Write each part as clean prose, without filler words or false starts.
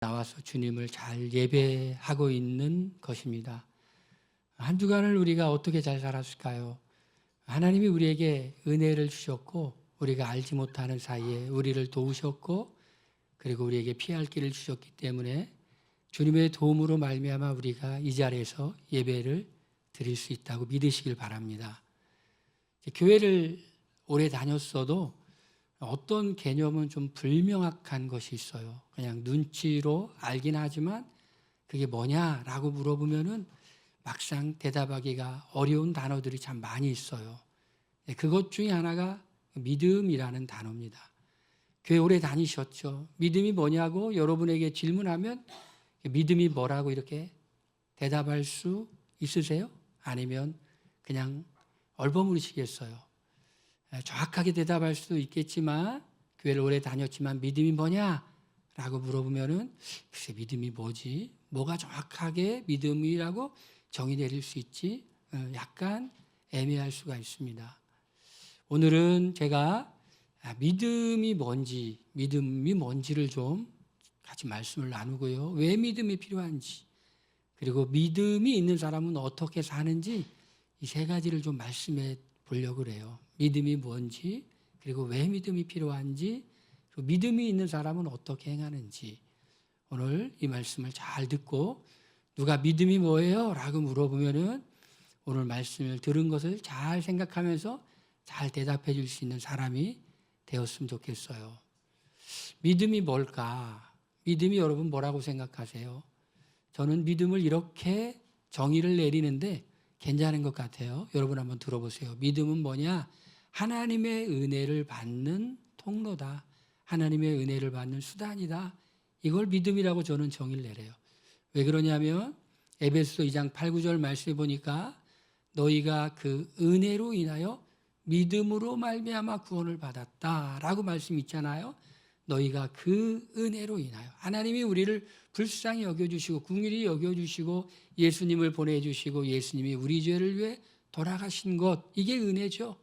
나와서 주님을 잘 예배하고 있는 것입니다. 한 주간을 우리가 어떻게 잘 살았을까요? 하나님이 우리에게 은혜를 주셨고 우리가 알지 못하는 사이에 우리를 도우셨고 그리고 우리에게 피할 길을 주셨기 때문에 주님의 도움으로 말미암아 우리가 이 자리에서 예배를 드릴 수 있다고 믿으시길 바랍니다. 교회를 오래 다녔어도 어떤 개념은 좀 불명확한 것이 있어요. 그냥 눈치로 알긴 하지만 그게 뭐냐라고 물어보면은 막상 대답하기가 어려운 단어들이 참 많이 있어요. 그것 중에 하나가 믿음이라는 단어입니다. 교회 오래 다니셨죠? 믿음이 뭐냐고 여러분에게 질문하면 믿음이 뭐라고 이렇게 대답할 수 있으세요? 아니면 그냥 얼버무리시겠어요? 정확하게 대답할 수도 있겠지만 교회를 오래 다녔지만 믿음이 뭐냐라고 물어보면은 글쎄 믿음이 뭐지? 뭐가 정확하게 믿음이라고 정의 내릴 수 있지? 약간 애매할 수가 있습니다. 오늘은 제가 믿음이 뭔지를 좀 같이 말씀을 나누고요. 왜 믿음이 필요한지, 그리고 믿음이 있는 사람은 어떻게 사는지 이 세 가지를 좀 말씀해 보려고 그래요. 믿음이 뭔지, 그리고 왜 믿음이 필요한지, 그리고 믿음이 있는 사람은 어떻게 행하는지 오늘 이 말씀을 잘 듣고 누가 믿음이 뭐예요? 라고 물어보면은 오늘 말씀을 들은 것을 잘 생각하면서 잘 대답해 줄 수 있는 사람이 되었으면 좋겠어요. 믿음이 뭘까? 믿음이 여러분 뭐라고 생각하세요? 저는 믿음을 이렇게 정의를 내리는데 괜찮은 것 같아요. 여러분 한번 들어보세요. 믿음은 뭐냐? 하나님의 은혜를 받는 통로다. 하나님의 은혜를 받는 수단이다. 이걸 믿음이라고 저는 정의를 내려요. 왜 그러냐면 에베소서 2장 8, 9절 말씀해 보니까 너희가 그 은혜로 인하여 믿음으로 말미암아 구원을 받았다라고 말씀이 있잖아요. 너희가 그 은혜로 인하여 하나님이 우리를 불쌍히 여겨주시고 긍휼히 여겨주시고 예수님을 보내주시고 예수님이 우리 죄를 위해 돌아가신 것, 이게 은혜죠.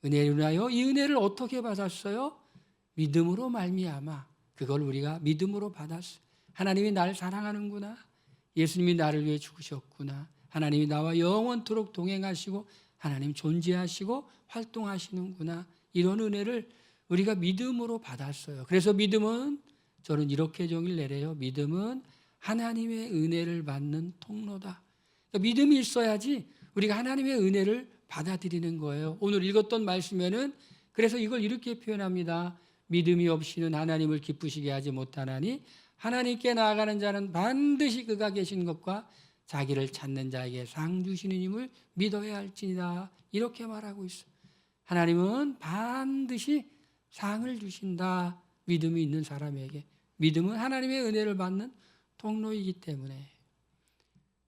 은혜로 인하여 이 은혜를 어떻게 받았어요? 믿음으로 말미암아. 그걸 우리가 믿음으로 받았어요. 하나님이 나를 사랑하는구나. 예수님이 나를 위해 죽으셨구나. 하나님이 나와 영원토록 동행하시고 하나님 존재하시고 활동하시는구나. 이런 은혜를 우리가 믿음으로 받았어요. 그래서 믿음은 저는 이렇게 정의를 내려요. 믿음은 하나님의 은혜를 받는 통로다. 그러니까 믿음이 있어야지 우리가 하나님의 은혜를 받아들이는 거예요. 오늘 읽었던 말씀에는 그래서 이걸 이렇게 표현합니다. 믿음이 없이는 하나님을 기쁘시게 하지 못하나니 하나님께 나아가는 자는 반드시 그가 계신 것과 자기를 찾는 자에게 상 주시는 힘을 믿어야 할지니라. 이렇게 말하고 있어요. 하나님은 반드시 상을 주신다. 믿음이 있는 사람에게. 믿음은 하나님의 은혜를 받는 통로이기 때문에.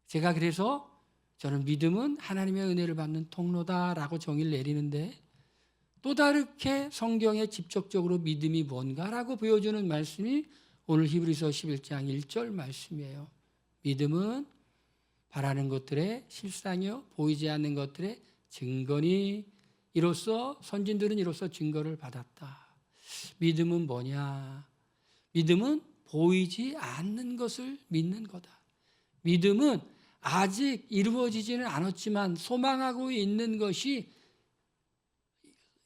제가 그래서 저는 믿음은 하나님의 은혜를 받는 통로다라고 정의를 내리는데 또 다르게 성경에 직접적으로 믿음이 뭔가라고 보여주는 말씀이 오늘 히브리서 11장 1절 말씀이에요. 믿음은 바라는 것들의 실상이요 보이지 않는 것들의 증거니 이로써 선진들은 이로써 증거를 받았다. 믿음은 뭐냐? 믿음은 보이지 않는 것을 믿는 거다. 믿음은 아직 이루어지지는 않았지만 소망하고 있는 것이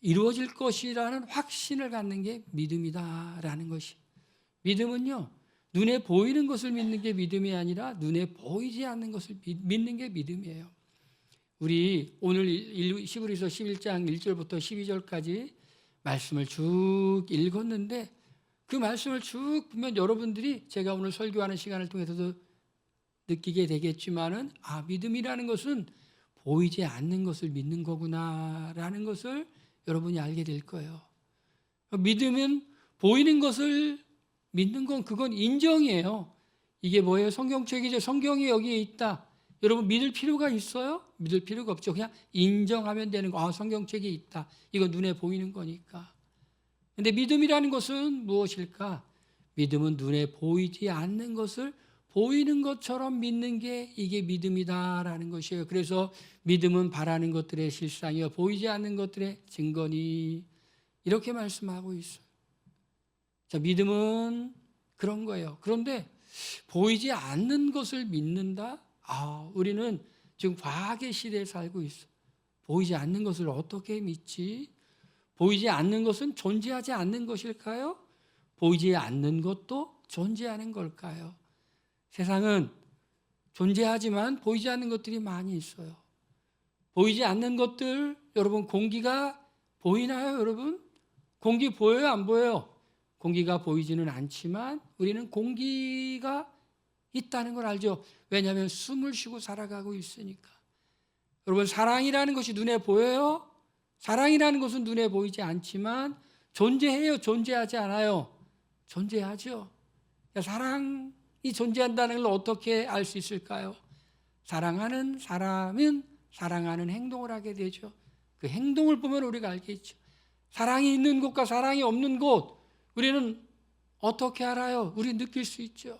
이루어질 것이라는 확신을 갖는 게 믿음이다라는 것이. 믿음은요, 눈에 보이는 것을 믿는 게 믿음이 아니라 눈에 보이지 않는 것을 믿는 게 믿음이에요. 우리 오늘 히브리서 11장 1절부터 12절까지 말씀을 쭉 읽었는데 그 말씀을 쭉 보면 여러분들이 제가 오늘 설교하는 시간을 통해서도 느끼게 되겠지만은 믿음이라는 것은 보이지 않는 것을 믿는 거구나라는 것을 여러분이 알게 될 거예요. 믿음은 보이는 것을 믿는 건 그건 인정이에요. 이게 뭐예요? 성경책이죠. 성경이 여기에 있다. 여러분 믿을 필요가 있어요? 믿을 필요가 없죠. 그냥 인정하면 되는 거. 성경책이 있다. 이거 눈에 보이는 거니까. 근데 믿음이라는 것은 무엇일까? 믿음은 눈에 보이지 않는 것을 보이는 것처럼 믿는 게 이게 믿음이다라는 것이에요. 그래서 믿음은 바라는 것들의 실상이요 보이지 않는 것들의 증거니 이렇게 말씀하고 있어요. 자, 믿음은 그런 거예요. 그런데 보이지 않는 것을 믿는다? 우리는 지금 과학의 시대에 살고 있어. 보이지 않는 것을 어떻게 믿지? 보이지 않는 것은 존재하지 않는 것일까요? 보이지 않는 것도 존재하는 걸까요? 세상은 존재하지만 보이지 않는 것들이 많이 있어요. 보이지 않는 것들, 여러분 공기가 보이나요, 여러분? 공기 보여요, 안 보여요? 공기가 보이지는 않지만 우리는 공기가 있다는 걸 알죠. 왜냐하면 숨을 쉬고 살아가고 있으니까. 여러분, 사랑이라는 것이 눈에 보여요? 사랑이라는 것은 눈에 보이지 않지만 존재해요, 존재하지 않아요? 존재하죠. 사랑이 존재한다는 걸 어떻게 알 수 있을까요? 사랑하는 사람은 사랑하는 행동을 하게 되죠. 그 행동을 보면 우리가 알겠죠. 사랑이 있는 곳과 사랑이 없는 곳, 우리는 어떻게 알아요? 우리 느낄 수 있죠.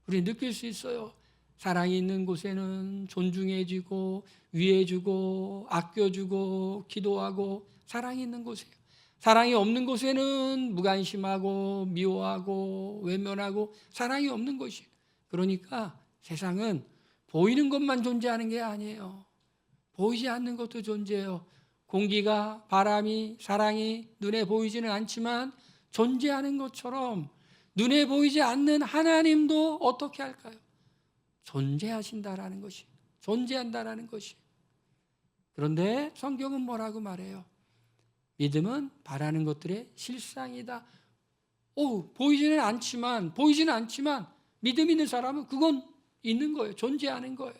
우리 느낄 수 있어요. 사랑이 있는 곳에는 존중해주고 위해주고 아껴주고 기도하고 사랑이 있는 곳이에요. 사랑이 없는 곳에는 무관심하고 미워하고 외면하고 사랑이 없는 곳이에요. 그러니까 세상은 보이는 것만 존재하는 게 아니에요. 보이지 않는 것도 존재해요. 공기가, 바람이, 사랑이 눈에 보이지는 않지만 존재하는 것처럼 눈에 보이지 않는 하나님도 어떻게 할까요? 존재하신다라는 것이, 존재한다라는 것이. 그런데 성경은 뭐라고 말해요? 믿음은 바라는 것들의 실상이다. 보이지는 않지만 믿음 있는 사람은 그건 있는 거예요. 존재하는 거예요.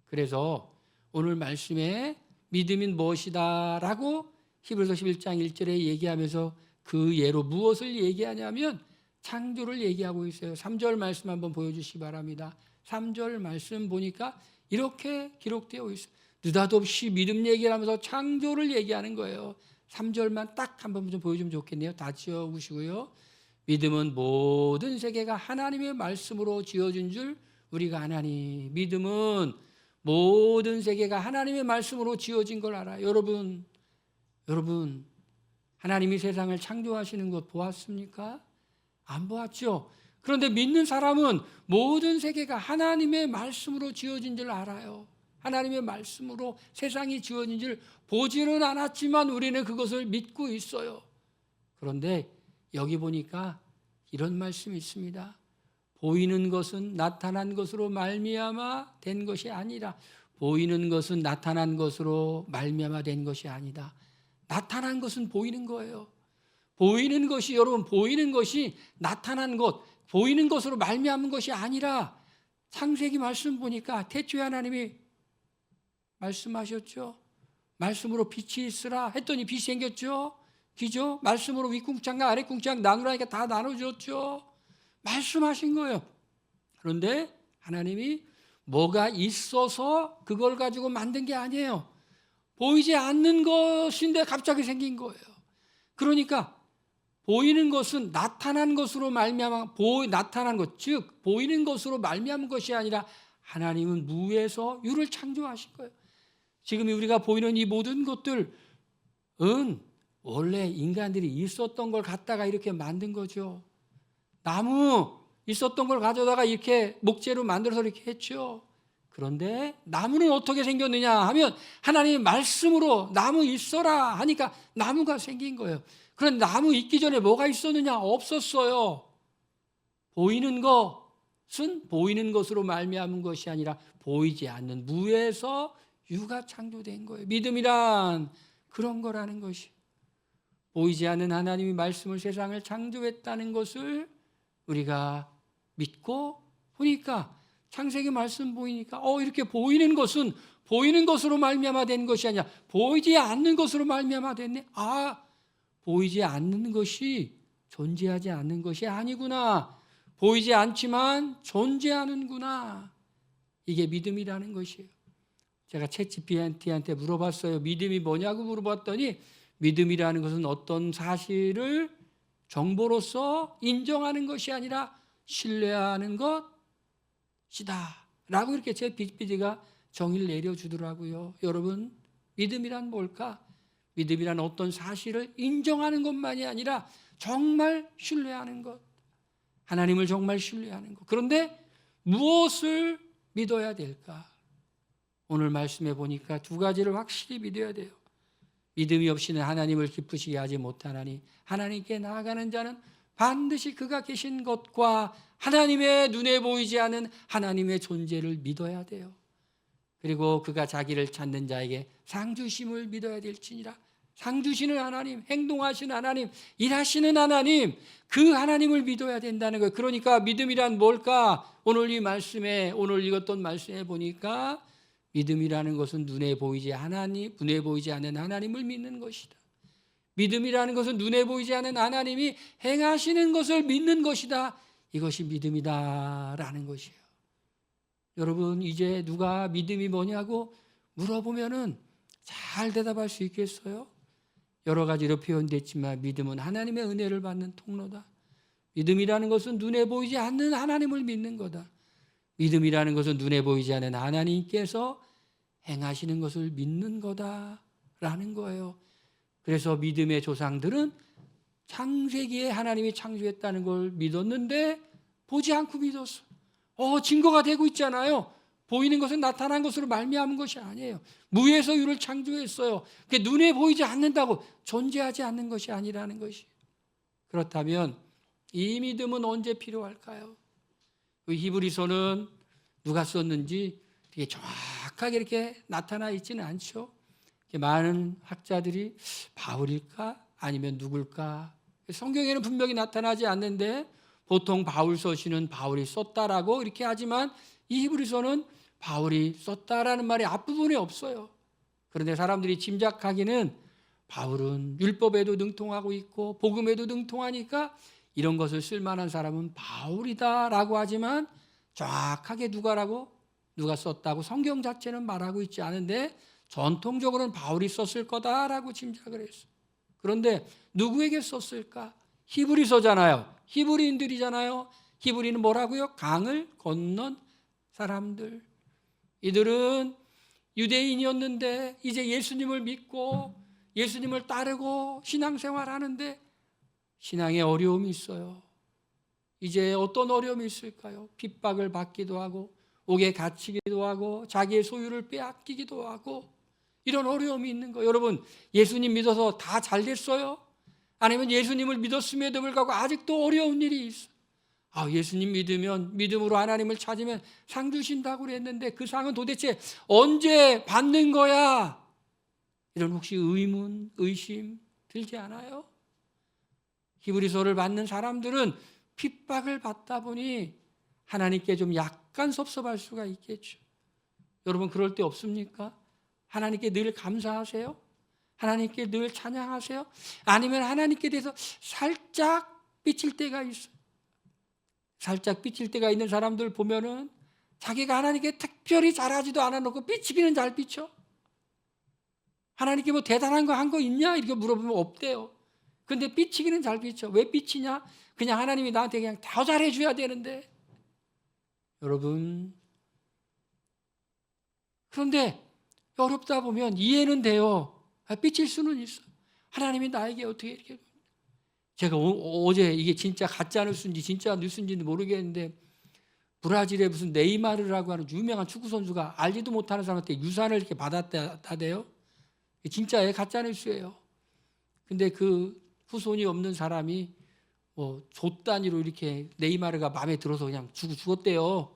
그래서 오늘 말씀에 믿음이 무엇이다 라고 히브리서 11장 1절에 얘기하면서 그 예로 무엇을 얘기하냐면 창조를 얘기하고 있어요. 3절 말씀 한번 보여주시기 바랍니다. 3절 말씀 보니까 이렇게 기록되어 있어요. 느닷없이 믿음 얘기를 하면서 창조를 얘기하는 거예요. 3절만 딱 한번 좀 보여주면 좋겠네요. 다 지어보시고요. 믿음은 모든 세계가 하나님의 말씀으로 지어진 줄 우리가 아나니. 믿음은 모든 세계가 하나님의 말씀으로 지어진 걸 알아요. 여러분 하나님이 세상을 창조하시는 것 보았습니까? 안 보았죠. 그런데 믿는 사람은 모든 세계가 하나님의 말씀으로 지어진 줄 알아요. 하나님의 말씀으로 세상이 지어진 줄 보지는 않았지만 우리는 그것을 믿고 있어요. 그런데 여기 보니까 이런 말씀이 있습니다. 보이는 것은 나타난 것으로 말미암아 된 것이 아니라, 보이는 것은 나타난 것으로 말미암아 된 것이 아니다. 나타난 것은 보이는 거예요. 보이는 것이, 여러분, 보이는 것이 나타난 것, 보이는 것으로 말미암은 것이 아니라, 창세기 말씀 보니까 태초에 하나님이 말씀하셨죠. 말씀으로 빛이 있으라 했더니 빛이 생겼죠. 기죠. 말씀으로 윗궁창과 아랫궁창 나누라니까 다 나눠줬죠. 말씀하신 거예요. 그런데 하나님이 뭐가 있어서 그걸 가지고 만든 게 아니에요. 보이지 않는 것인데 갑자기 생긴 거예요. 그러니까 보이는 것은 나타난 것으로 말미암아, 나타난 것, 즉 보이는 것으로 말미암은 것이 아니라 하나님은 무에서 유를 창조하신 거예요. 지금 우리가 보이는 이 모든 것들은 원래 인간들이 있었던 걸 갖다가 이렇게 만든 거죠. 나무 있었던 걸 가져다가 이렇게 목재로 만들어서 이렇게 했죠. 그런데 나무는 어떻게 생겼느냐 하면 하나님의 말씀으로 나무 있어라 하니까 나무가 생긴 거예요. 그런데 나무 있기 전에 뭐가 있었느냐? 없었어요. 보이는 것은 보이는 것으로 말미암은 것이 아니라 보이지 않는 무에서 유가 창조된 거예요. 믿음이란 그런 거라는 것이. 보이지 않는 하나님이 말씀을 세상을 창조했다는 것을 우리가 믿고 보니까 창세기 말씀 보이니까 이렇게 보이는 것은 보이는 것으로 말미암아 된 것이 아니라 보이지 않는 것으로 말미암아 됐네. 보이지 않는 것이 존재하지 않는 것이 아니구나. 보이지 않지만 존재하는구나. 이게 믿음이라는 것이에요. 제가 챗GPT한테 물어봤어요. 믿음이 뭐냐고 물어봤더니 믿음이라는 것은 어떤 사실을 정보로서 인정하는 것이 아니라 신뢰하는 것이다 라고 이렇게 챗GPT가 정의를 내려주더라고요. 여러분, 믿음이란 뭘까? 믿음이란 어떤 사실을 인정하는 것만이 아니라 정말 신뢰하는 것. 하나님을 정말 신뢰하는 것. 그런데 무엇을 믿어야 될까? 오늘 말씀해 보니까 두 가지를 확실히 믿어야 돼요. 믿음이 없이는 하나님을 기쁘시게 하지 못하나니 하나님께 나아가는 자는 반드시 그가 계신 것과 하나님의 눈에 보이지 않는 하나님의 존재를 믿어야 돼요. 그리고 그가 자기를 찾는 자에게 상 주심을 믿어야 될지니라. 상 주시는 하나님, 행동하시는 하나님, 일하시는 하나님, 그 하나님을 믿어야 된다는 거예요. 그러니까 믿음이란 뭘까? 오늘 읽었던 말씀에 보니까 믿음이라는 것은 눈에 보이지 않는 하나님을 믿는 것이다. 믿음이라는 것은 눈에 보이지 않는 하나님이 행하시는 것을 믿는 것이다. 이것이 믿음이다라는 것이에요. 여러분, 이제 누가 믿음이 뭐냐고 물어보면은 잘 대답할 수 있겠어요? 여러 가지로 표현됐지만 믿음은 하나님의 은혜를 받는 통로다. 믿음이라는 것은 눈에 보이지 않는 하나님을 믿는 거다. 믿음이라는 것은 눈에 보이지 않는 하나님께서 행하시는 것을 믿는 거다라는 거예요. 그래서 믿음의 조상들은 창세기에 하나님이 창조했다는 걸 믿었는데 보지 않고 믿었어. 증거가 되고 있잖아요. 보이는 것은 나타난 것으로 말미암은 것이 아니에요. 무에서 유를 창조했어요. 그게 눈에 보이지 않는다고 존재하지 않는 것이 아니라는 것이. 그렇다면 이 믿음은 언제 필요할까요? 히브리서는 누가 썼는지 되게 정확하게 이렇게 나타나 있지는 않죠. 많은 학자들이 바울일까 아니면 누굴까? 성경에는 분명히 나타나지 않는데 보통 바울 서신은 바울이 썼다라고 이렇게 하지만 이 히브리서는 바울이 썼다라는 말이 앞부분에 없어요. 그런데 사람들이 짐작하기는 바울은 율법에도 능통하고 있고 복음에도 능통하니까 이런 것을 쓸 만한 사람은 바울이다라고 하지만 정확하게 누가 썼다고 성경 자체는 말하고 있지 않은데 전통적으로는 바울이 썼을 거다라고 짐작을 했어요. 그런데 누구에게 썼을까? 히브리서잖아요. 히브리인들이잖아요. 히브리는 뭐라고요? 강을 건넌 사람들. 이들은 유대인이었는데 이제 예수님을 믿고 예수님을 따르고 신앙생활하는데 신앙에 어려움이 있어요. 이제 어떤 어려움이 있을까요? 핍박을 받기도 하고 옥에 갇히기도 하고 자기의 소유를 빼앗기기도 하고 이런 어려움이 있는 거예요. 여러분, 예수님 믿어서 다 잘 됐어요? 아니면 예수님을 믿었음에도 불구하고 아직도 어려운 일이 있어요? 예수님 믿음으로 하나님을 찾으면 상 주신다고 그랬는데 그 상은 도대체 언제 받는 거야? 이런 혹시 의문, 의심 들지 않아요? 히브리서를 받는 사람들은 핍박을 받다 보니 하나님께 좀 약간 섭섭할 수가 있겠죠. 여러분, 그럴 때 없습니까? 하나님께 늘 감사하세요? 하나님께 늘 찬양하세요? 아니면 하나님께 대해서 살짝 삐칠 때가 있어요. 살짝 삐칠 때가 있는 사람들 보면은 자기가 하나님께 특별히 잘하지도 않아놓고 삐치기는 잘 삐쳐. 하나님께 뭐 대단한 거 한 거 있냐? 이렇게 물어보면 없대요. 근데 삐치기는 잘 삐쳐. 왜 삐치냐? 그냥 하나님이 나한테 그냥 더 잘해줘야 되는데. 여러분, 그런데 어렵다 보면 이해는 돼요. 삐칠 수는 있어. 하나님이 나에게 어떻게 이렇게. 제가 어제 이게 진짜 가짜 뉴스인지 진짜 뉴스인지는 모르겠는데 브라질에 무슨 네이마르라고 하는 유명한 축구 선수가 알지도 못하는 사람한테 유산을 이렇게 받았다대요. 진짜예요, 가짜 뉴스예요. 근데 그 후손이 없는 사람이 조 단위로 이렇게 네이마르가 마음에 들어서 그냥 죽었대요.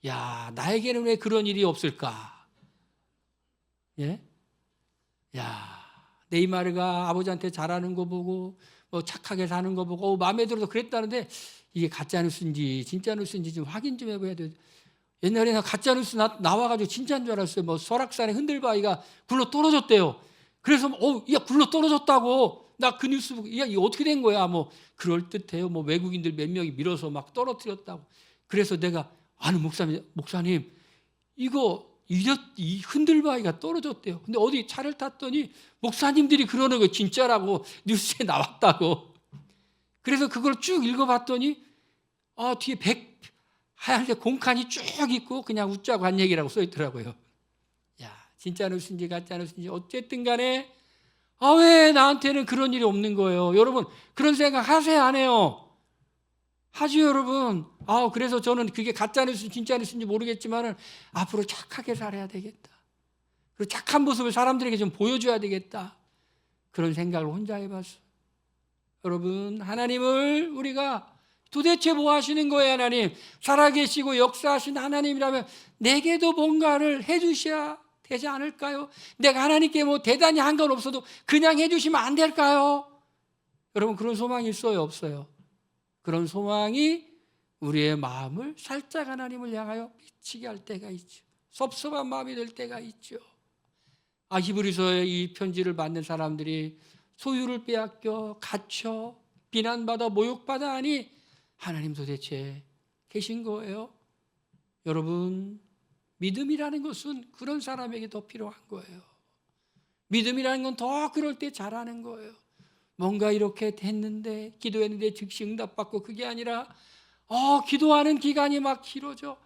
야, 나에게는 왜 그런 일이 없을까? 예? 야, 네이마르가 아버지한테 잘하는 거 보고 착하게 사는 거 보고 마음에 들어서 그랬다는데 이게 가짜 뉴스인지 진짜 뉴스인지 좀 확인 좀 해봐야 돼요. 옛날에 나 가짜 뉴스 나와가지고 진짜인 줄 알았어요. 설악산에 흔들바위가 굴러 떨어졌대요. 그래서 야, 굴러 떨어졌다고. 나 그 뉴스 보고 야, 이거 어떻게 된 거야? 그럴 듯해요. 외국인들 몇 명이 밀어서 막 떨어뜨렸다고. 그래서 내가 아는 목사님 이 흔들바위가 떨어졌대요. 근데 어디 차를 탔더니 목사님들이 그러는 거 진짜라고 뉴스에 나왔다고. 그래서 그걸 쭉 읽어봤더니 뒤에 하얀색 공칸이 쭉 있고 그냥 웃자고 한 얘기라고 써있더라고요. 야, 진짜 뉴스인지 가짜 뉴스인지 어쨌든 간에 왜 나한테는 그런 일이 없는 거예요? 여러분, 그런 생각 하세요, 안 해요? 하죠, 여러분. 그래서 저는 그게 가짜 뉴스 진짜 뉴스인지 모르겠지만은 앞으로 착하게 살아야 되겠다. 그리고 착한 모습을 사람들에게 좀 보여줘야 되겠다. 그런 생각을 혼자 해봤어요. 여러분, 하나님을 우리가 도대체 뭐 하시는 거예요, 하나님? 살아계시고 역사하신 하나님이라면 내게도 뭔가를 해주셔야 되지 않을까요? 내가 하나님께 뭐 대단히 한 건 없어도 그냥 해주시면 안 될까요? 여러분, 그런 소망이 있어요, 없어요? 그런 소망이 우리의 마음을 살짝 하나님을 향하여 미치게 할 때가 있죠. 섭섭한 마음이 될 때가 있죠. 히브리서의 이 편지를 받는 사람들이 소유를 빼앗겨 갇혀 비난받아 모욕받아 하니 하나님 도대체 계신 거예요? 여러분, 믿음이라는 것은 그런 사람에게 더 필요한 거예요. 믿음이라는 건 더 그럴 때 잘하는 거예요. 뭔가 이렇게 됐는데, 기도했는데 즉시 응답받고, 그게 아니라 기도하는 기간이 막 길어져.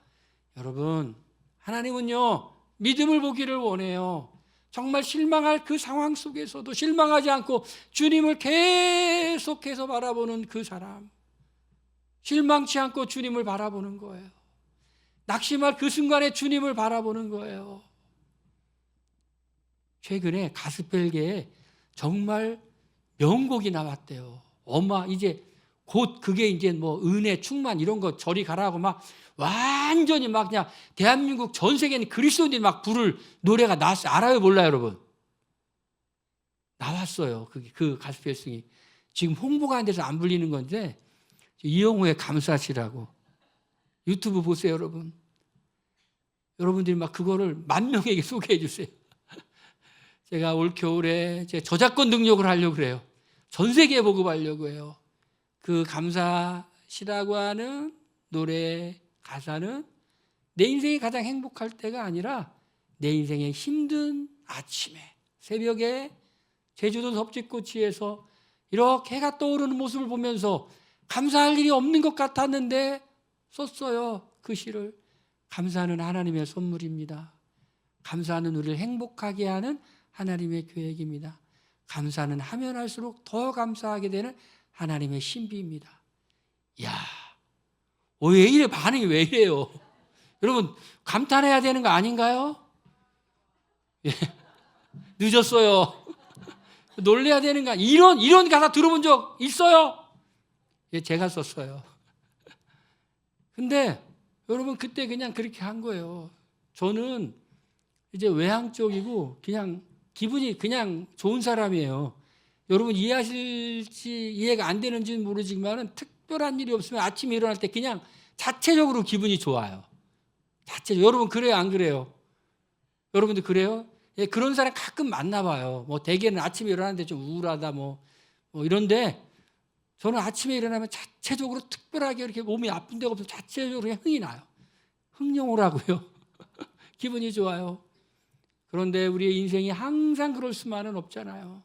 여러분, 하나님은요 믿음을 보기를 원해요. 정말 실망할 그 상황 속에서도 실망하지 않고 주님을 계속해서 바라보는 그 사람, 실망치 않고 주님을 바라보는 거예요. 낙심할 그 순간에 주님을 바라보는 거예요. 최근에 가스펠계에 정말 명곡이 나왔대요. 이제 곧 그게 이제 뭐 은혜 충만 이런 거 저리 가라고 막 완전히 막 그냥 대한민국 전 세계는 그리스도인들이 막 부를 노래가 나왔어요. 알아요, 몰라요, 여러분? 나왔어요. 그 가스펠송이. 지금 홍보가 안 돼서 안 불리는 건데, 이영호의 감사시라고. 유튜브 보세요, 여러분. 여러분들이 막 그거를 10,000명에게 소개해 주세요. 제가 올 겨울에 제 저작권 등록을 하려고 그래요. 전 세계에 보급하려고 해요. 그 감사시라고 하는 노래 가사는 내 인생이 가장 행복할 때가 아니라 내 인생의 힘든 아침에, 새벽에 제주도 섭지코치에서 이렇게 해가 떠오르는 모습을 보면서 감사할 일이 없는 것 같았는데 썼어요. 그 시를. 감사는 하나님의 선물입니다. 감사는 우리를 행복하게 하는 하나님의 계획입니다. 감사는 하면 할수록 더 감사하게 되는 하나님의 신비입니다. 왜 이래? 반응이 왜 이래요? 여러분, 감탄해야 되는 거 아닌가요? 늦었어요. 놀래야 되는 거 이런 가사 들어본 적 있어요? 제가 썼어요. 근데 여러분, 그때 그냥 그렇게 한 거예요. 저는 이제 외향 쪽이고 그냥 기분이 그냥 좋은 사람이에요. 여러분 이해하실지 이해가 안 되는지는 모르지만 특별한 일이 없으면 아침에 일어날 때 그냥 자체적으로 기분이 좋아요. 자체적으로. 여러분 그래요, 안 그래요? 여러분도 그래요? 그런 사람 가끔 만나봐요. 대개는 아침에 일어나는데 좀 우울하다 뭐 이런데, 저는 아침에 일어나면 자체적으로 특별하게 이렇게 몸이 아픈 데가 없어서 자체적으로 그냥 흥이 나요. 흥룡오라고요. 기분이 좋아요. 그런데 우리의 인생이 항상 그럴 수만은 없잖아요.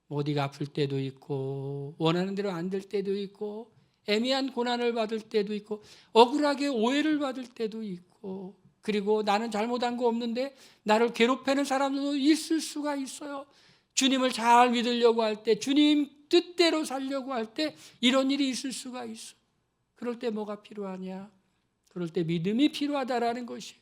어디가 아플 때도 있고, 원하는 대로 안 될 때도 있고, 애매한 고난을 받을 때도 있고, 억울하게 오해를 받을 때도 있고, 그리고 나는 잘못한 거 없는데 나를 괴롭히는 사람들도 있을 수가 있어요. 주님을 잘 믿으려고 할 때, 주님 뜻대로 살려고 할 때 이런 일이 있을 수가 있어. 그럴 때 뭐가 필요하냐? 그럴 때 믿음이 필요하다라는 것이.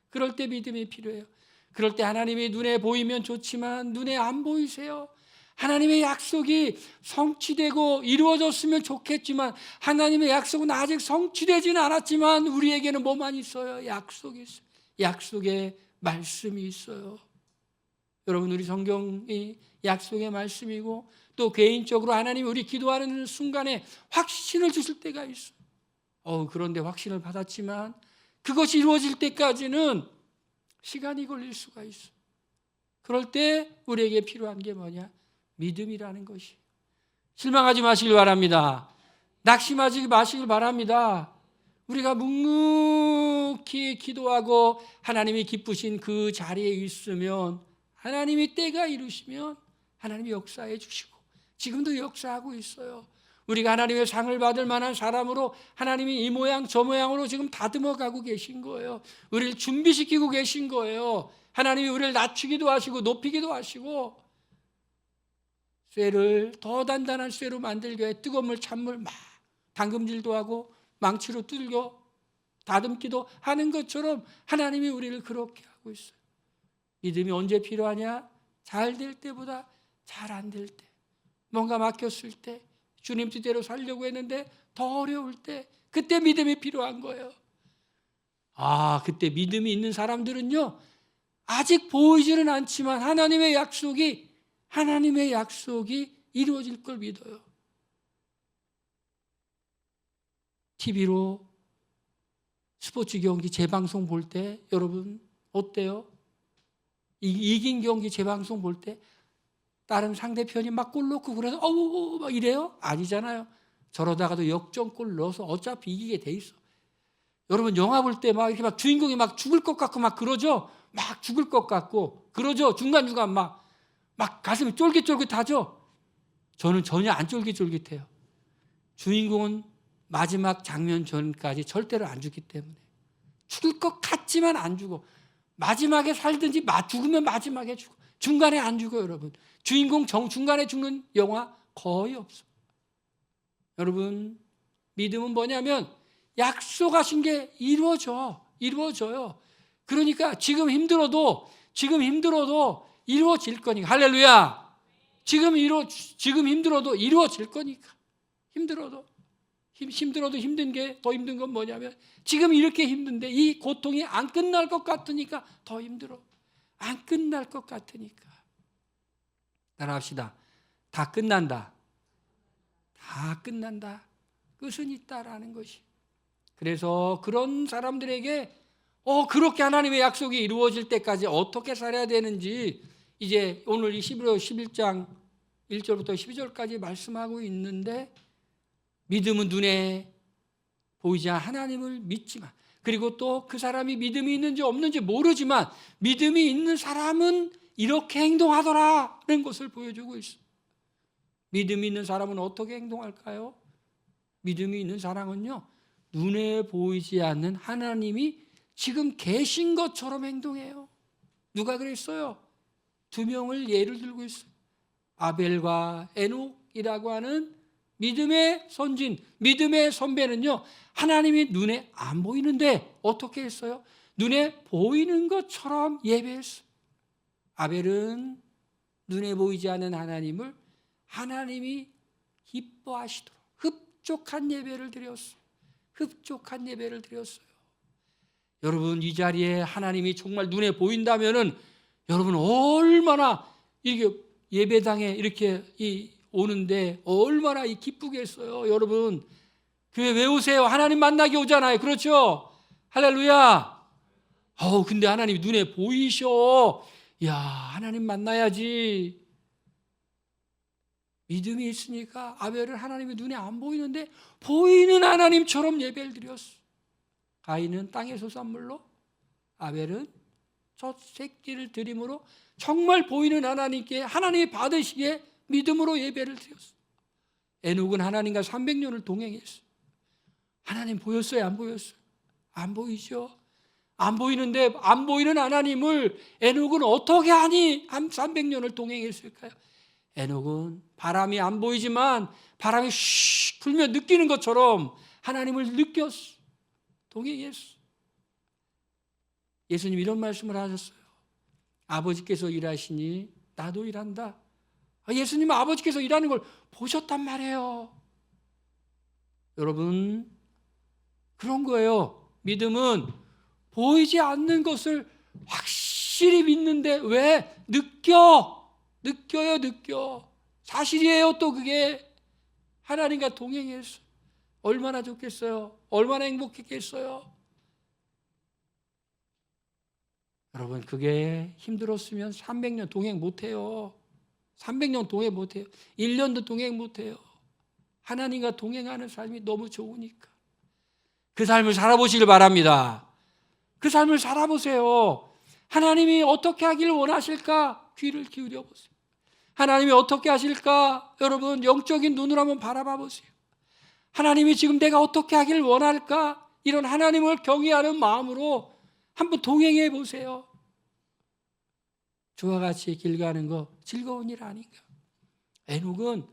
그럴 때 믿음이 필요해요. 그럴 때 하나님이 눈에 보이면 좋지만 눈에 안 보이세요. 하나님의 약속이 성취되고 이루어졌으면 좋겠지만 하나님의 약속은 아직 성취되지는 않았지만 우리에게는 뭐만 있어요? 약속이 있어요. 약속의 말씀이 있어요. 여러분, 우리 성경이 약속의 말씀이고 또 개인적으로 하나님이 우리 기도하는 순간에 확신을 주실 때가 있어요. 그런데 확신을 받았지만 그것이 이루어질 때까지는 시간이 걸릴 수가 있어. 그럴 때 우리에게 필요한 게 뭐냐? 믿음이라는 것이. 실망하지 마시길 바랍니다. 낙심하지 마시길 바랍니다. 우리가 묵묵히 기도하고 하나님이 기쁘신 그 자리에 있으면, 하나님이 때가 이루시면 하나님이 역사해 주시고 지금도 역사하고 있어요. 우리가 하나님의 상을 받을 만한 사람으로 하나님이 이 모양 저 모양으로 지금 다듬어 가고 계신 거예요. 우리를 준비시키고 계신 거예요. 하나님이 우리를 낮추기도 하시고 높이기도 하시고, 쇠를 더 단단한 쇠로 만들기 위해 뜨거운 물, 찬물 막 담금질도 하고 망치로 뚫고 다듬기도 하는 것처럼 하나님이 우리를 그렇게 하고 있어요. 믿음이 언제 필요하냐? 잘 될 때보다 잘 안 될 때, 뭔가 막혔을 때, 주님 뜻대로 살려고 했는데 더 어려울 때, 그때 믿음이 필요한 거예요. 그때 믿음이 있는 사람들은요, 아직 보이지는 않지만 하나님의 약속이 이루어질 걸 믿어요. TV로 스포츠 경기 재방송 볼 때 여러분 어때요? 이긴 경기 재방송 볼 때 다른 상대편이 막 골 넣고 그래서 막 이래요? 아니잖아요. 저러다가도 역전골 넣어서 어차피 이기게 돼 있어. 여러분 영화 볼 때 막 이렇게 막 주인공이 막 죽을 것 같고 막 그러죠? 막 죽을 것 같고 그러죠? 중간중간 막 가슴이 쫄깃쫄깃하죠? 저는 전혀 안 쫄깃쫄깃해요. 주인공은 마지막 장면 전까지 절대로 안 죽기 때문에. 죽을 것 같지만 안 죽어. 마지막에 살든지 죽으면 마지막에 죽어. 중간에 안 죽어요, 여러분. 주인공 중간에 죽는 영화 거의 없어. 여러분, 믿음은 뭐냐면 약속하신 게 이루어져요. 그러니까 지금 힘들어도 이루어질 거니까. 할렐루야. 지금 힘들어도 이루어질 거니까. 힘들어도 힘든 게 더 힘든 건 뭐냐면 지금 이렇게 힘든데 이 고통이 안 끝날 것 같으니까 더 힘들어. 안 끝날 것 같으니까. 따라합시다. 다 끝난다. 다 끝난다. 끝은 있다라는 것이. 그래서 그런 사람들에게 그렇게 하나님의 약속이 이루어질 때까지 어떻게 살아야 되는지 이제 오늘 이 11장 1절부터 12절까지 말씀하고 있는데, 믿음은 눈에 보이지 않는 하나님을 믿지만, 그리고 또 그 사람이 믿음이 있는지 없는지 모르지만 믿음이 있는 사람은 이렇게 행동하더라는 것을 보여주고 있습니다. 믿음이 있는 사람은 어떻게 행동할까요? 믿음이 있는 사람은요, 눈에 보이지 않는 하나님이 지금 계신 것처럼 행동해요. 누가 그랬어요? 두 명을 예를 들고 있어요. 아벨과 에녹이라고 하는 믿음의 선진, 믿음의 선배는요, 하나님이 눈에 안 보이는데 어떻게 했어요? 눈에 보이는 것처럼 예배했어요. 아벨은 눈에 보이지 않는 하나님을 하나님이 기뻐하시도록 흡족한 예배를 드렸어요. 여러분, 이 자리에 하나님이 정말 눈에 보인다면은 여러분 얼마나 이게 예배당에 이렇게 오는데 얼마나 기쁘겠어요. 여러분 교회 왜 오세요? 하나님 만나게 오잖아요. 그렇죠? 할렐루야. 근데 하나님이 눈에 보이셔. 야, 하나님 만나야지. 믿음이 있으니까 아벨을 하나님이 눈에 안 보이는데 보이는 하나님처럼 예배를 드렸어. 가인은 땅의 소산물로, 아벨은 첫 새끼를 드림으로 정말 보이는 하나님께 하나님이 받으시기에 믿음으로 예배를 드렸어. 에녹은 하나님과 300년을 동행했어. 하나님 보였어요? 안 보였어요? 안 보이죠? 안 보이는데 안 보이는 하나님을 에녹은 어떻게 하니 300년을 동행했을까요? 에녹은 바람이 안 보이지만 바람이 슉 불면 느끼는 것처럼 하나님을 느꼈어. 동행했어. 예수님 이런 말씀을 하셨어요. 아버지께서 일하시니 나도 일한다. 예수님은 아버지께서 일하는 걸 보셨단 말이에요. 여러분, 그런 거예요. 믿음은 보이지 않는 것을 확실히 믿는데 왜? 느껴요. 사실이에요. 또 그게 하나님과 동행했어. 얼마나 좋겠어요. 얼마나 행복했겠어요. 여러분, 그게 힘들었으면 300년 동행 못해요. 300년 동행 못해요. 1년도 동행 못해요. 하나님과 동행하는 삶이 너무 좋으니까. 그 삶을 살아보시길 바랍니다. 그 삶을 살아보세요. 하나님이 어떻게 하기를 원하실까? 귀를 기울여 보세요. 하나님이 어떻게 하실까? 여러분, 영적인 눈으로 한번 바라봐 보세요. 하나님이 지금 내가 어떻게 하기를 원할까? 이런 하나님을 경외하는 마음으로 한번 동행해 보세요. 주와 같이 길 가는 거 즐거운 일 아닌가? 에녹은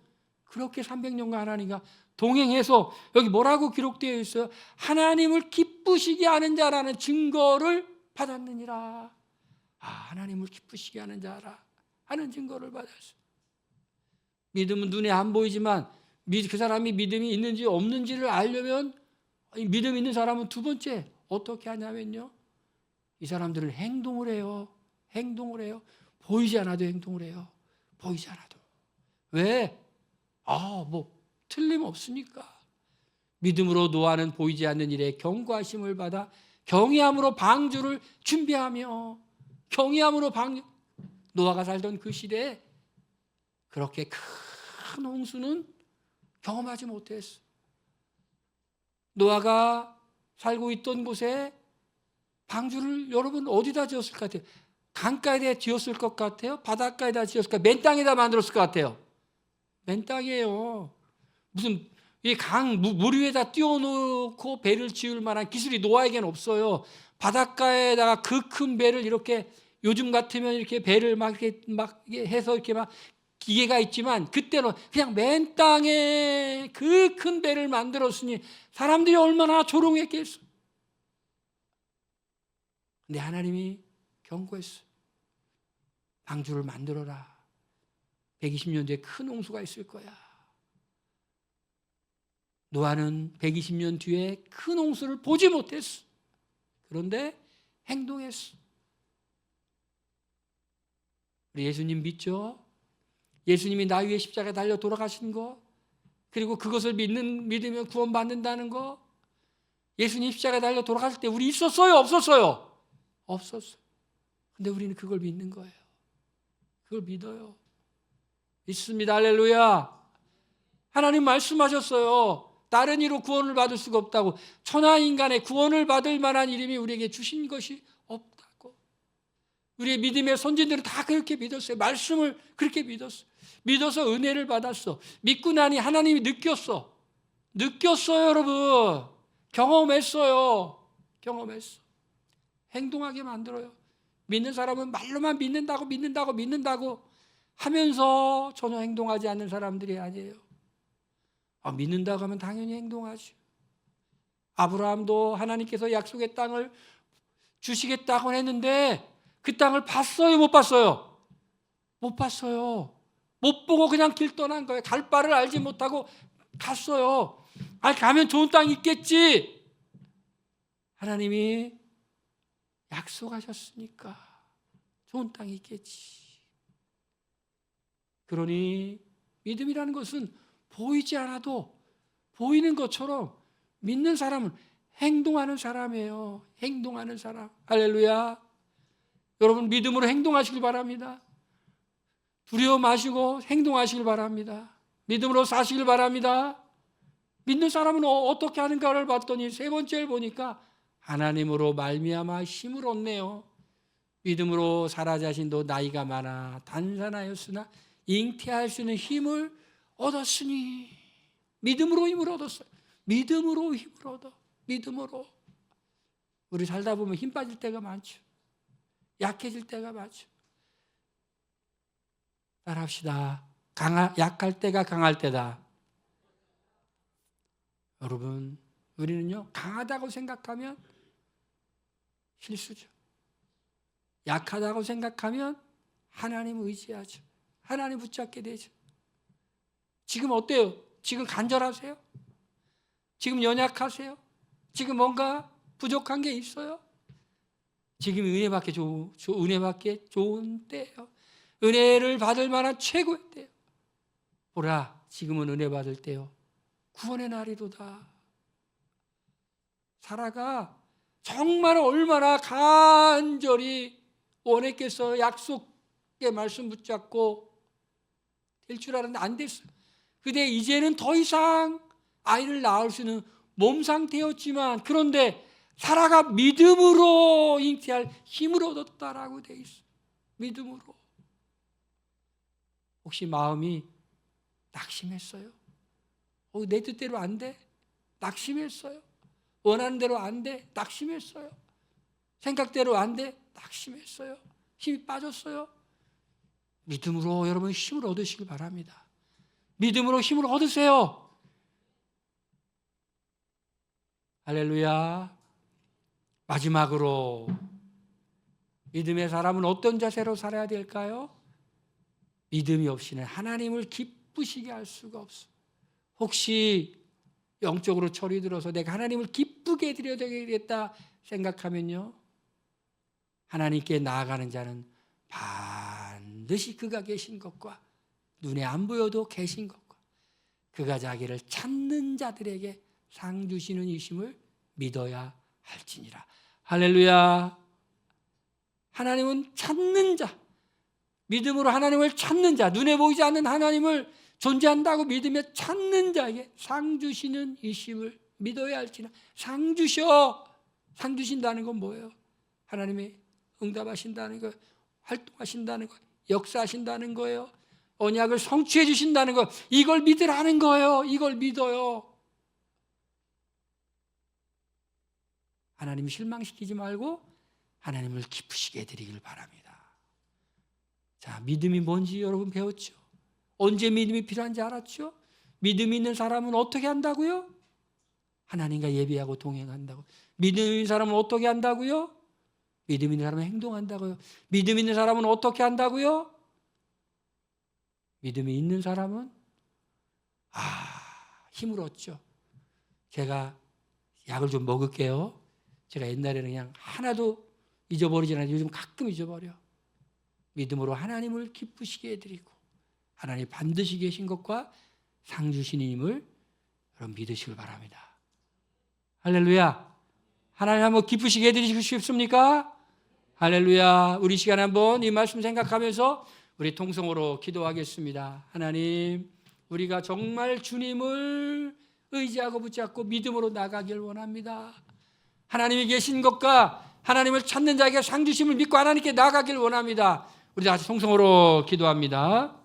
그렇게 300년간 하나님과 동행해서 여기 뭐라고 기록되어 있어요? 하나님을 기쁘시게 하는 자라는 증거를 받았느니라. 하나님을 기쁘시게 하는 자라 하는 증거를 받았어요. 믿음은 눈에 안 보이지만 그 사람이 믿음이 있는지 없는지를 알려면 믿음 있는 사람은 두 번째 어떻게 하냐면요, 이 사람들은 행동을 해요. 행동을 해요. 보이지 않아도 행동을 해요. 보이지 않아도. 왜? 뭐 틀림없으니까. 믿음으로 노아는 보이지 않는 일에 경고하심을 받아 경외함으로 방주를 준비하며, 경외함으로 노아가 살던 그 시대에 그렇게 큰 홍수는 경험하지 못했어. 노아가 살고 있던 곳에 방주를 여러분 어디다 지었을 것 같아요? 강가에다 지었을 것 같아요? 바닷가에다 지었을 것 같아요? 맨 땅에다 만들었을 것 같아요? 맨 땅이에요. 무슨 이 물 위에다 띄워놓고 배를 지을 만한 기술이 노아에게는 없어요. 바닷가에다가 그 큰 배를 이렇게, 요즘 같으면 이렇게 배를 막 해서 이렇게 막 기계가 있지만 그때는 그냥 맨 땅에 그 큰 배를 만들었으니 사람들이 얼마나 조롱했겠어. 근데 하나님이 경고했어. 방주를 만들어라. 120년 뒤에 큰 홍수가 있을 거야. 노아는 120년 뒤에 큰 홍수를 보지 못했어. 그런데 행동했어. 우리 예수님 믿죠? 예수님이 나 위에 십자가에 달려 돌아가신 거, 그리고 그것을 믿으면 구원받는다는 거. 예수님 십자가에 달려 돌아가실 때 우리 있었어요? 없었어요? 없었어요. 근데 우리는 그걸 믿는 거예요. 그걸 믿어요. 믿습니다. 할렐루야. 하나님 말씀하셨어요. 다른 이로 구원을 받을 수가 없다고. 천하 인간의 구원을 받을 만한 이름이 우리에게 주신 것이 없다고. 우리의 믿음의 선진들은 다 그렇게 믿었어요. 말씀을 그렇게 믿었어요. 믿어서 은혜를 받았어. 믿고 나니 하나님이 느꼈어. 느꼈어요, 여러분. 경험했어요. 경험했어. 행동하게 만들어요. 믿는 사람은 말로만 믿는다고 하면서 전혀 행동하지 않는 사람들이 아니에요. 믿는다고 하면 당연히 행동하죠. 아브라함도 하나님께서 약속의 땅을 주시겠다고 했는데 그 땅을 봤어요, 못 봤어요? 못 봤어요. 못 보고 그냥 길 떠난 거예요. 갈 바를 알지 못하고 갔어요. 가면 좋은 땅이 있겠지. 하나님이 약속하셨으니까 좋은 땅이 있겠지. 그러니 믿음이라는 것은 보이지 않아도 보이는 것처럼 믿는 사람은 행동하는 사람이에요. 행동하는 사람. 할렐루야. 여러분 믿음으로 행동하시길 바랍니다. 두려워 마시고 행동하시길 바랍니다. 믿음으로 사시길 바랍니다. 믿는 사람은 어떻게 하는가를 봤더니 세 번째를 보니까 하나님으로 말미암아 힘을 얻네요. 믿음으로 사라 자신도 나이가 많아 단산하였으나 잉태할 수 있는 힘을 얻었으니. 믿음으로 힘을 얻었어요. 믿음으로 힘을 얻어. 믿음으로. 우리 살다 보면 힘 빠질 때가 많죠. 약해질 때가 많죠. 따라합시다. 약할 때가 강할 때다. 여러분, 우리는요 강하다고 생각하면 실수죠. 약하다고 생각하면 하나님 의지하죠. 하나님 붙잡게 되죠. 지금 어때요? 지금 간절하세요? 지금 연약하세요? 지금 뭔가 부족한 게 있어요? 지금 은혜받기 좋은 때예요. 은혜를 받을 만한 최고의 때예요. 보라, 지금은 은혜 받을 때요. 구원의 날이로다. 사라가 정말 얼마나 간절히 원했겠어요. 약속의 말씀 붙잡고 될 줄 알았는데 안 됐어요. 근데 이제는 더 이상 아이를 낳을 수 있는 몸 상태였지만, 그런데 사라가 믿음으로 잉태할 힘을 얻었다라고 돼 있어요. 믿음으로. 혹시 마음이 낙심했어요? 내 뜻대로 안 돼? 낙심했어요? 원하는 대로 안 돼? 낙심했어요? 생각대로 안 돼? 낙심했어요? 힘이 빠졌어요? 믿음으로 여러분 힘을 얻으시길 바랍니다. 믿음으로 힘을 얻으세요. 할렐루야. 마지막으로 믿음의 사람은 어떤 자세로 살아야 될까요? 믿음이 없이는 하나님을 기쁘시게 할 수가 없어. 혹시 영적으로 철이 들어서 내가 하나님을 기쁘게 해드려야 되겠다 생각하면요, 하나님께 나아가는 자는 반드시 그가 계신 것과 눈에 안 보여도 계신 것과 그가 자기를 찾는 자들에게 상 주시는 이심을 믿어야 할지니라. 할렐루야. 하나님은 찾는 자, 믿음으로 하나님을 찾는 자, 눈에 보이지 않는 하나님을 존재한다고 믿으며 찾는 자에게 상 주시는 이심을 믿어야 할지나. 상 주셔. 상 주신다는 건 뭐예요? 하나님이 응답하신다는 거예요. 활동하신다는 거예요. 역사하신다는 거예요. 언약을 성취해 주신다는 거. 이걸 믿으라는 거예요. 이걸 믿어요. 하나님 실망시키지 말고 하나님을 기쁘시게 해드리길 바랍니다. 자, 믿음이 뭔지 여러분 배웠죠? 언제 믿음이 필요한지 알았죠? 믿음이 있는 사람은 어떻게 한다고요? 하나님과 예배하고 동행한다고. 믿음 있는 사람은 어떻게 한다고요? 믿음 있는 사람은 행동한다고요. 믿음 있는 사람은 어떻게 한다고요? 믿음이 있는 사람은 힘을 얻죠. 제가 약을 좀 먹을게요. 제가 옛날에는 그냥 하나도 잊어버리지 않아요. 요즘 가끔 잊어버려. 믿음으로 하나님을 기쁘시게 해드리고 하나님 반드시 계신 것과 상 주시님을 여러분 믿으시길 바랍니다. 할렐루야. 하나님 한번 기쁘시게 해드리시고 싶습니까? 할렐루야. 우리 시간에 한번 이 말씀 생각하면서 우리 통성으로 기도하겠습니다. 하나님, 우리가 정말 주님을 의지하고 붙잡고 믿음으로 나가길 원합니다. 하나님이 계신 것과 하나님을 찾는 자에게 상 주심을 믿고 하나님께 나가길 원합니다. 우리 다시 통성으로 기도합니다.